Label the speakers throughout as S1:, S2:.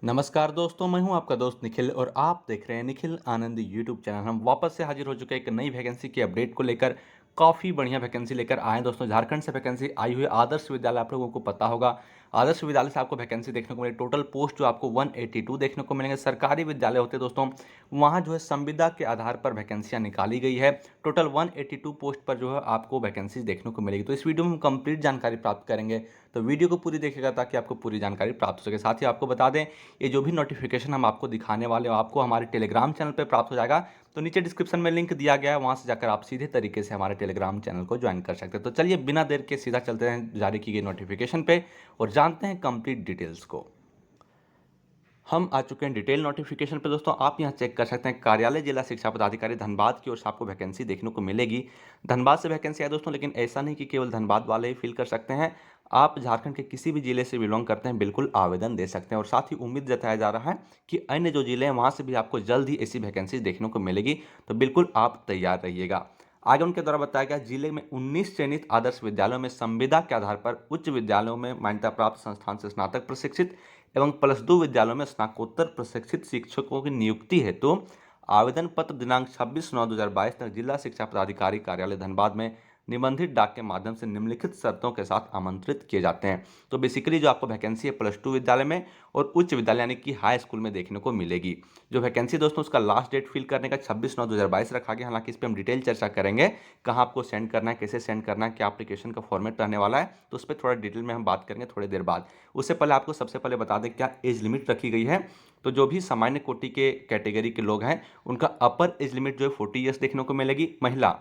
S1: नमस्कार दोस्तों, मैं हूं आपका दोस्त निखिल और आप देख रहे हैं निखिल आनंद यूट्यूब चैनल। हम वापस से हाजिर हो चुके हैं एक नई वैकेंसी की अपडेट को लेकर। काफ़ी बढ़िया वैकेंसी लेकर आए हैं दोस्तों। झारखंड से वैकेंसी आई हुई है। आदर्श विद्यालय आप लोगों को पता होगा। आदर्श विद्यालय से आपको वैकेंसी देखने को मिलेगी। टोटल पोस्ट जो आपको 182 देखने को मिलेंगे। सरकारी विद्यालय होते हैं दोस्तों, वहाँ जो है संविदा के आधार पर वैकेंसियाँ निकाली गई है। टोटल 182 पोस्ट पर जो है आपको वैकेंसी देखने को मिलेगी। तो इस वीडियो में हम कंप्लीट जानकारी प्राप्त करेंगे, तो वीडियो को पूरी देखिएगा ताकि आपको पूरी जानकारी प्राप्त हो सके। साथ ही आपको बता दें, ये जो भी नोटिफिकेशन हम आपको दिखाने वाले हैं आपको हमारे टेलीग्राम चैनल पे प्राप्त हो जाएगा। तो नीचे डिस्क्रिप्शन में लिंक दिया गया है, वहाँ से जाकर आप सीधे तरीके से हमारे टेलीग्राम चैनल को ज्वाइन कर सकते हैं। तो चलिए बिना देर के सीधा चलते हैं जारी की गई नोटिफिकेशन पे और जानते हैं कंप्लीट डिटेल्स को। हम आ चुके हैं डिटेल नोटिफिकेशन पे दोस्तों। आप यहाँ चेक कर सकते हैं, कार्यालय जिला शिक्षा पदाधिकारी धनबाद की ओर से आपको वैकेंसी देखने को मिलेगी। धनबाद से वैकेंसी है दोस्तों, लेकिन ऐसा नहीं कि केवल धनबाद वाले ही फिल कर सकते हैं। आप झारखंड के किसी भी जिले से बिलोंग करते हैं, बिल्कुल आवेदन दे सकते हैं। और साथ ही उम्मीद जताया जा रहा है कि अन्य जो जिले हैं वहाँ से भी आपको जल्द ही ऐसी वैकेंसी देखने को मिलेगी। तो बिल्कुल आप तैयार रहिएगा। आगे उनके द्वारा बताया गया, जिले में 19 चयनित आदर्श विद्यालयों में संविदा के आधार पर उच्च विद्यालयों में मान्यता प्राप्त संस्थान से स्नातक प्रशिक्षित एवं +2 विद्यालयों में स्नातकोत्तर प्रशिक्षित शिक्षकों की नियुक्ति हेतु आवेदन पत्र दिनांक 26/9/2022 तक जिला शिक्षा पदाधिकारी कार्यालय धनबाद में निबंधित डाक के माध्यम से निम्नलिखित शर्तों के साथ आमंत्रित किए जाते हैं। तो बेसिकली जो आपको वैकेंसी है +2 विद्यालय में और उच्च विद्यालय यानी कि हाई स्कूल में देखने को मिलेगी। जो वैकेंसी दोस्तों, उसका लास्ट डेट फिल करने का 26/9/2022 रखा गया। हालांकि इस पर हम डिटेल चर्चा करेंगे, कहाँ आपको सेंड करना है, कैसे सेंड करना है, क्या एप्लीकेशन का फॉर्मेट रहने वाला है, तो उस पर थोड़ा डिटेल में हम बात करेंगे थोड़ी देर बाद। उससे पहले आपको सबसे पहले बता दें क्या एज लिमिट रखी गई है। तो जो भी सामान्य कोटि के कैटेगरी के लोग हैं, उनका अपर एज लिमिट जो है 40 ईयर्स देखने को मिलेगी। महिला,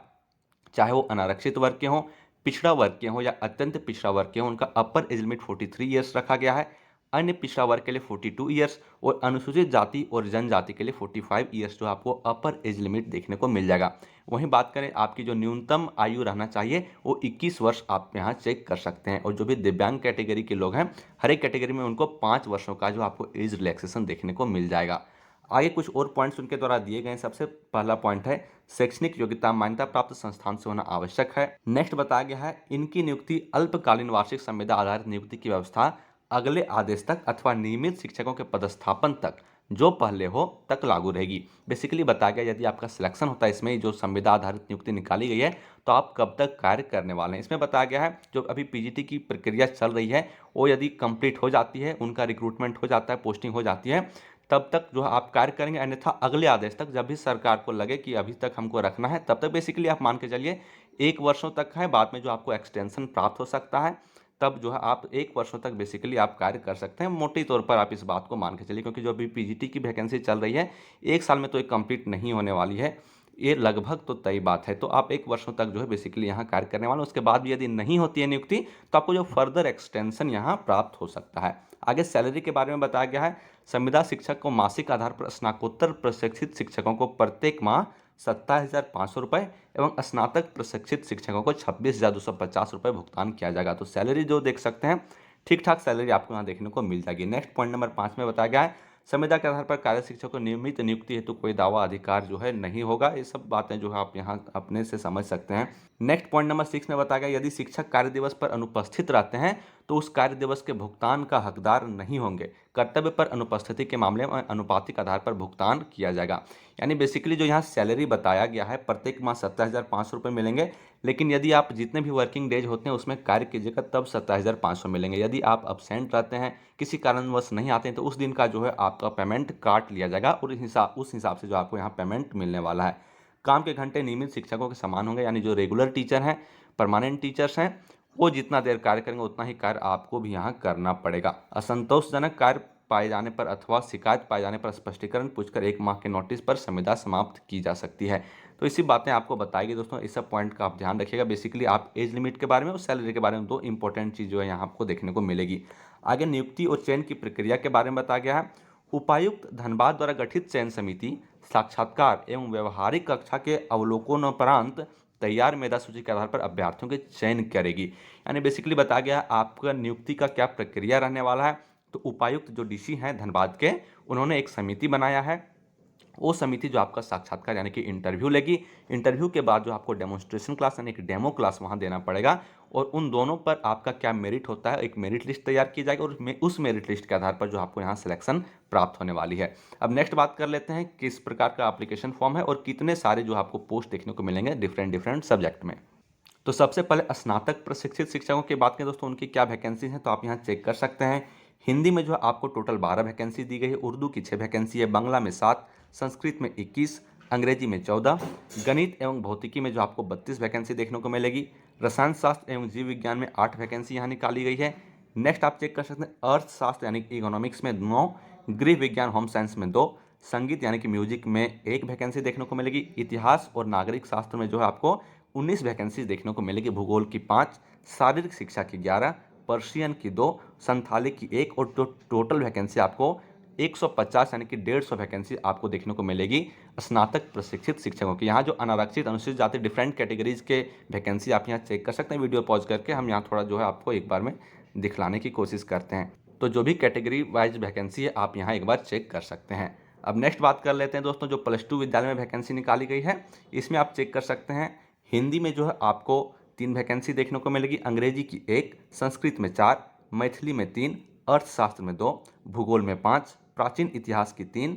S1: चाहे वो अनारक्षित वर्ग के हों, पिछड़ा वर्ग के हों या अत्यंत पिछड़ा वर्ग के हों, उनका अपर एज लिमिट 43 ईयर्स रखा गया है। अन्य पिछड़ा वर्ग के लिए 42 ईयर्स और अनुसूचित जाति और जनजाति के लिए 45 ईयर्स जो आपको अपर एज लिमिट देखने को मिल जाएगा। वहीं बात करें आपकी जो न्यूनतम आयु रहना चाहिए वो 21 वर्ष आप यहाँ चेक कर सकते हैं। और जो भी दिव्यांग कैटेगरी के लोग हैं, हर एक कैटेगरी में उनको 5 वर्षों का जो आपको एज रिलैक्सेशन देखने को मिल जाएगा। आगे कुछ और पॉइंट्स उनके द्वारा दिए गए हैं। सबसे पहला पॉइंट है, शैक्षणिक योग्यता मान्यता प्राप्त संस्थान से होना आवश्यक है। नेक्स्ट बताया गया है, इनकी नियुक्ति अल्पकालीन वार्षिक संविदा आधारित नियुक्ति की व्यवस्था अगले आदेश तक अथवा नियमित शिक्षकों के पदस्थापन तक जो पहले हो तक लागू रहेगी। बेसिकली बताया गया, यदि आपका सिलेक्शन होता है इसमें जो संविदा आधारित नियुक्ति निकाली गई है, तो आप कब तक कार्य करने वाले हैं। इसमें बताया गया है, जो अभी पीजीटी की प्रक्रिया चल रही है वो यदि कंप्लीट हो जाती है, उनका रिक्रूटमेंट हो जाता है, पोस्टिंग हो जाती है, तब तक जो है आप कार्य करेंगे। अन्यथा अगले आदेश तक, जब भी सरकार को लगे कि अभी तक हमको रखना है, तब तक बेसिकली आप मान के चलिए 1 वर्षों तक है। बाद में जो आपको एक्सटेंशन प्राप्त हो सकता है, तब जो है आप 1 वर्षों तक बेसिकली आप कार्य कर सकते हैं। मोटे तौर पर आप इस बात को मान के चलिए, क्योंकि जो अभी पीजीटी की वैकेंसी चल रही है 1 साल में तो ये कंप्लीट नहीं होने वाली है, ये लगभग तो तय बात है। तो आप 1 वर्षों तक जो है बेसिकली यहाँ कार्य करने वाले हैं। उसके बाद भी यदि नहीं होती है नियुक्ति, तो आपको जो फर्दर एक्सटेंशन यहाँ प्राप्त हो सकता है। आगे सैलरी के बारे में बताया गया है, संविदा शिक्षक को मासिक आधार पर स्नातकोत्तर प्रशिक्षित शिक्षकों को प्रत्येक माह 27,500 रुपये एवं स्नातक प्रशिक्षित शिक्षकों को 26,250 रुपये भुगतान किया जाएगा। तो सैलरी जो देख सकते हैं, ठीक ठाक सैलरी आपको यहाँ देखने को मिल जाएगी। नेक्स्ट पॉइंट नंबर 5 में बताया गया है, संविदा के आधार पर कार्य शिक्षक को नियमित नियुक्ति हेतु कोई दावा अधिकार जो है नहीं होगा। ये सब बातें जो है आप यहाँ अपने से समझ सकते हैं। नेक्स्ट पॉइंट नंबर 6 में बताया गया, यदि शिक्षक कार्य दिवस पर अनुपस्थित रहते हैं तो उस कार्य दिवस के भुगतान का हकदार नहीं होंगे। कर्तव्य पर अनुपस्थिति के मामले में अनुपातिक आधार पर भुगतान किया जाएगा। यानी बेसिकली जो यहाँ सैलरी बताया गया है, प्रत्येक माह 27,500 रुपये मिलेंगे। लेकिन यदि आप जितने भी वर्किंग डेज होते हैं उसमें कार्य कीजिएगा, तब 27,500 मिलेंगे। यदि आप अब्सेंट रहते हैं, किसी कारणवश नहीं आते हैं, तो उस दिन का जो है आपका पेमेंट काट लिया जाएगा और उस हिसाब से जो आपको यहाँ पेमेंट मिलने वाला है। काम के घंटे नियमित शिक्षकों के समान होंगे, यानी जो रेगुलर टीचर हैं, परमानेंट टीचर्स हैं, वो जितना देर कार्य करेंगे उतना ही कार्य आपको भी यहाँ करना पड़ेगा। असंतोषजनक कार्य पाए जाने पर अथवा शिकायत पाए जाने पर स्पष्टीकरण पूछकर 1 माह के नोटिस पर संविदा समाप्त की जा सकती है। तो इसी बातें आपको बताएगी दोस्तों, इस सब पॉइंट का आप ध्यान रखिएगा। बेसिकली आप एज लिमिट के बारे में और सैलरी के बारे में 2 इंपॉर्टेंट चीज़ जो है यहाँ आपको देखने को मिलेगी। आगे नियुक्ति और चयन की प्रक्रिया के बारे में बताया गया है, उपायुक्त धनबाद द्वारा गठित चयन समिति साक्षात्कार एवं व्यवहारिक कक्षा के अवलोकनोपरांत तैयार मेधा सूची के आधार पर अभ्यर्थियों के चयन करेगी। यानी बेसिकली बताया गया आपका नियुक्ति का क्या प्रक्रिया रहने वाला है। तो उपायुक्त जो डीसी हैं धनबाद के, उन्होंने एक समिति बनाया है। वो समिति जो आपका साक्षात्कार यानी कि इंटरव्यू लेगी। इंटरव्यू के बाद जो आपको डेमोन्स्ट्रेशन क्लास यानी कि डेमो क्लास वहाँ देना पड़ेगा और उन दोनों पर आपका क्या मेरिट होता है, एक मेरिट लिस्ट तैयार की जाएगी और उस मेरिट लिस्ट के आधार पर जो आपको यहाँ सिलेक्शन प्राप्त होने वाली है। अब नेक्स्ट बात कर लेते हैं किस प्रकार का एप्लीकेशन फॉर्म है और कितने सारे जो आपको पोस्ट देखने को मिलेंगे डिफरेंट सब्जेक्ट में। तो सबसे पहले स्नातक प्रशिक्षित शिक्षकों की बात करें दोस्तों, उनकी क्या वैकेंसी हैं तो आप यहाँ चेक कर सकते हैं। हिंदी में जो है आपको टोटल 12 वैकेंसी दी गई है, उर्दू की 6 वैकेंसी है, बांग्ला में 7, संस्कृत में 21, अंग्रेजी में 14, गणित एवं भौतिकी में जो आपको 32 वैकेंसी देखने को मिलेगी, रसायन शास्त्र एवं जीव विज्ञान में 8 वैकेंसी यहाँ निकाली गई है। नेक्स्ट आप चेक कर सकते हैं अर्थशास्त्र यानी कि इकोनॉमिक्स में 9, गृह विज्ञान होम साइंस में 2, संगीत यानी कि म्यूजिक में 1 वैकेंसी देखने को मिलेगी, इतिहास और नागरिक शास्त्र में जो है आपको 19 वैकेंसी देखने को मिलेगी, भूगोल की 5, शारीरिक शिक्षा की 11, पर्शियन की 2, संथाली की 1 और टोटल वैकेंसी आपको 150 यानी कि 150 वैकेंसी आपको देखने को मिलेगी स्नातक प्रशिक्षित शिक्षकों की। यहाँ जो अनारक्षित अनुसूचित जाति डिफरेंट कैटेगरीज के वैकेंसी आप यहाँ चेक कर सकते हैं। वीडियो पॉज करके हम यहाँ थोड़ा जो है आपको एक बार में दिखलाने की कोशिश करते हैं। तो जो भी कैटेगरी वाइज वैकेंसी है आप यहाँ एक बार चेक कर सकते हैं। अब नेक्स्ट बात कर लेते हैं दोस्तों, जो +2 विद्यालय में वैकेंसी निकाली गई है इसमें आप चेक कर सकते हैं। हिंदी में जो है आपको 3 वैकेंसी देखने को मिलेगी, अंग्रेजी की 1, संस्कृत में 4, मैथिली में 3, अर्थशास्त्र में 2, भूगोल में 5, प्राचीन इतिहास की 3,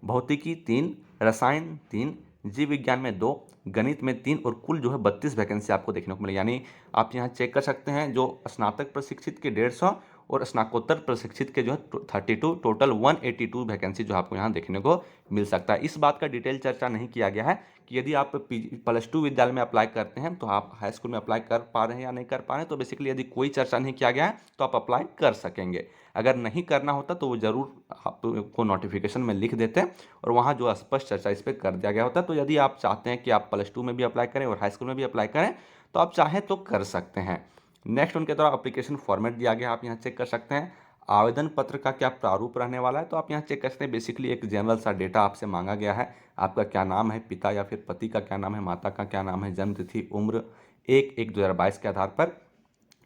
S1: भौतिकी 3, रसायन 3, जीव विज्ञान में 2, गणित में 3 और कुल जो है 32 वैकेंसी आपको देखने को मिलेगी। यानी आप यहाँ चेक कर सकते हैं जो स्नातक प्रशिक्षित के 150 और स्नातकोत्तर प्रशिक्षित के जो है 32, टोटल 182 वैकेंसी जो आपको यहाँ देखने को मिल सकता है। इस बात का डिटेल चर्चा नहीं किया गया है कि यदि आप +2 विद्यालय में अप्लाई करते हैं तो आप हाई स्कूल में अप्लाई कर पा रहे हैं या नहीं कर पा रहे हैं। तो बेसिकली यदि कोई चर्चा नहीं किया गया है तो आप अप्लाई कर सकेंगे। अगर नहीं करना होता तो वो ज़रूर आपको नोटिफिकेशन में लिख देते हैं और वहाँ जो स्पष्ट चर्चा इस पर कर दिया गया होता है। तो यदि आप चाहते हैं कि आप +2 में भी अप्लाई करें और हाई स्कूल में भी अप्लाई करें तो आप चाहें तो कर सकते हैं। नेक्स्ट उनके द्वारा एप्लीकेशन फॉर्मेट दिया गया, आप यहाँ चेक कर सकते हैं। आवेदन पत्र का क्या प्रारूप रहने वाला है तो आप यहाँ चेक कर सकते हैं। बेसिकली एक जनरल सा डेटा आपसे मांगा गया है, आपका क्या नाम है, पिता या फिर पति का क्या नाम है, माता का क्या नाम है, जन्म तिथि, उम्र 1/1/2022 के आधार पर।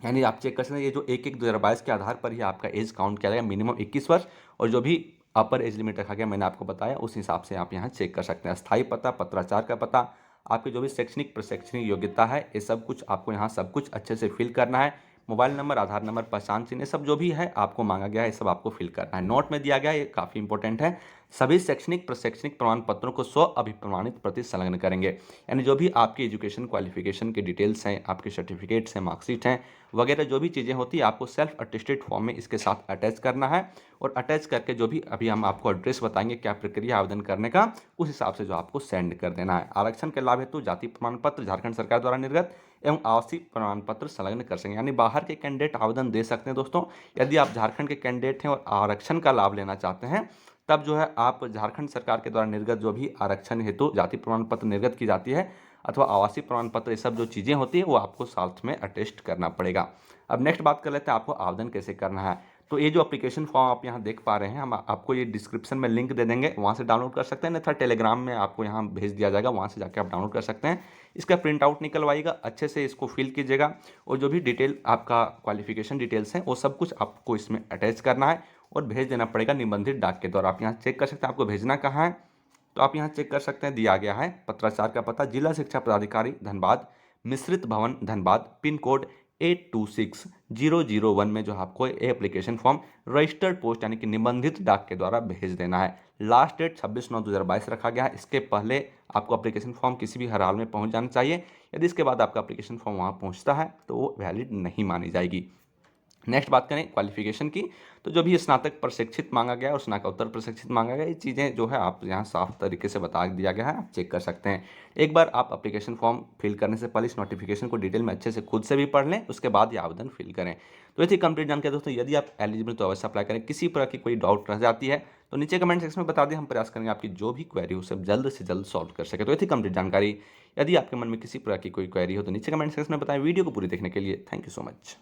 S1: यानी आप चेक कर सकते हैं ये जो 1/1/2022 के आधार पर ही आपका एज काउंट किया जाएगा, मिनिमम 21 वर्ष और जो भी अपर एज लिमिट रखा गया मैंने आपको बताया उस हिसाब से आप यहाँ चेक कर सकते हैं। स्थायी पता, पत्राचार का पता, आपकी जो भी शैक्षणिक प्रशैक्षणिक योग्यता है ये सब कुछ आपको यहाँ सब कुछ अच्छे से फिल करना है। मोबाइल नंबर, आधार नंबर, पहचान चिन्ह, ये सब जो भी है आपको मांगा गया है ये सब आपको फिल करना है। नोट में दिया गया है, ये काफ़ी इंपॉर्टेंट है, सभी शैक्षणिक प्रशैक्षणिक प्रमाण पत्रों को अभिप्रमाणित प्रति संलग्न करेंगे। यानी जो भी आपकी एजुकेशन क्वालिफिकेशन के डिटेल्स हैं, आपके सर्टिफिकेट्स हैं, मार्कशीट हैं वगैरह जो भी चीज़ें होती है आपको सेल्फ अटेस्टेड फॉर्म में इसके साथ अटैच करना है और अटैच करके जो भी अभी हम आपको एड्रेस बताएंगे क्या प्रक्रिया आवेदन करने का उस हिसाब से जो आपको सेंड कर देना है। आरक्षण के लाभ हेतु जाति प्रमाण पत्र झारखंड सरकार द्वारा निर्गत एवं आवासीय प्रमाण पत्र संलग्न कर सकेंगे। यानी बाहर के कैंडिडेट आवेदन दे सकते हैं दोस्तों। यदि आप झारखंड के कैंडिडेट हैं और आरक्षण का लाभ लेना चाहते हैं तब जो है आप झारखंड सरकार के द्वारा निर्गत जो भी आरक्षण हेतु जाति प्रमाण पत्र निर्गत की जाती है अथवा आवासीय प्रमाण पत्र ये सब जो चीज़ें होती है वो आपको साथ में अटेस्ट करना पड़ेगा। अब नेक्स्ट बात कर लेते हैं आपको आवेदन कैसे करना है। तो ये जो एप्लीकेशन फॉर्म आप यहाँ देख पा रहे हैं हम आपको ये डिस्क्रिप्शन में लिंक दे देंगे, वहाँ से डाउनलोड कर सकते हैं, नहीं टेलीग्राम में आपको यहाँ भेज दिया जाएगा, वहाँ से जाकर आप डाउनलोड कर सकते हैं। इसका प्रिंट आउट निकलवाइएगा, अच्छे से इसको फिल कीजिएगा और जो भी डिटेल आपका क्वालिफिकेशन डिटेल्स हैं वो सब कुछ आपको इसमें अटैच करना है और भेज देना पड़ेगा निबंधित डाक के द्वारा। आप यहाँ चेक कर सकते हैं आपको भेजना कहाँ है तो आप यहाँ चेक कर सकते हैं, दिया गया है पत्राचार का पता जिला शिक्षा पदाधिकारी धनबाद, मिश्रित भवन धनबाद, पिन कोड 826001 में जो आपको ये एप्लीकेशन फॉर्म रजिस्टर्ड पोस्ट यानी कि निबंधित डाक के द्वारा भेज देना है। लास्ट डेट 26/9/2022 रखा गया है। इसके पहले आपको एप्लीकेशन फॉर्म किसी भी हर हाल में पहुंच जाना चाहिए। यदि इसके बाद आपका एप्लीकेशन फॉर्म वहां पहुंचता है तो वो वैलिड नहीं मानी जाएगी। नेक्स्ट बात करें क्वालिफिकेशन की तो जो भी स्नातक प्रशिक्षित मांगा गया है और स्नातकोत्तर प्रशिक्षित मांगा गया ये चीज़ें जो है आप यहाँ साफ तरीके से बता दिया गया है, आप चेक कर सकते हैं। एक बार आप एप्लीकेशन फॉर्म फिल करने से पहले इस नोटिफिकेशन को डिटेल में अच्छे से खुद से भी पढ़ लें, उसके बाद ये आवेदन फिल करें। तो ये थी कंप्लीट जानकारी दोस्तों। यदि आप एलिजिबल तो अवश्य अप्लाई करें। किसी प्रकार की कोई डाउट रह जाती है तो नीचे कमेंट सेक्शन में बता दें, हम प्रयास करेंगे आपकी जो भी क्वेरी हो उसे जल्द से जल्द सॉल्व कर सके। तो ये थी कंप्लीट जानकारी। यदि आपके मन में किसी प्रकार की कोई क्वेरी हो तो नीचे कमेंट सेक्शन में बताएं। वीडियो को पूरी देखने के लिए थैंक यू सो मच।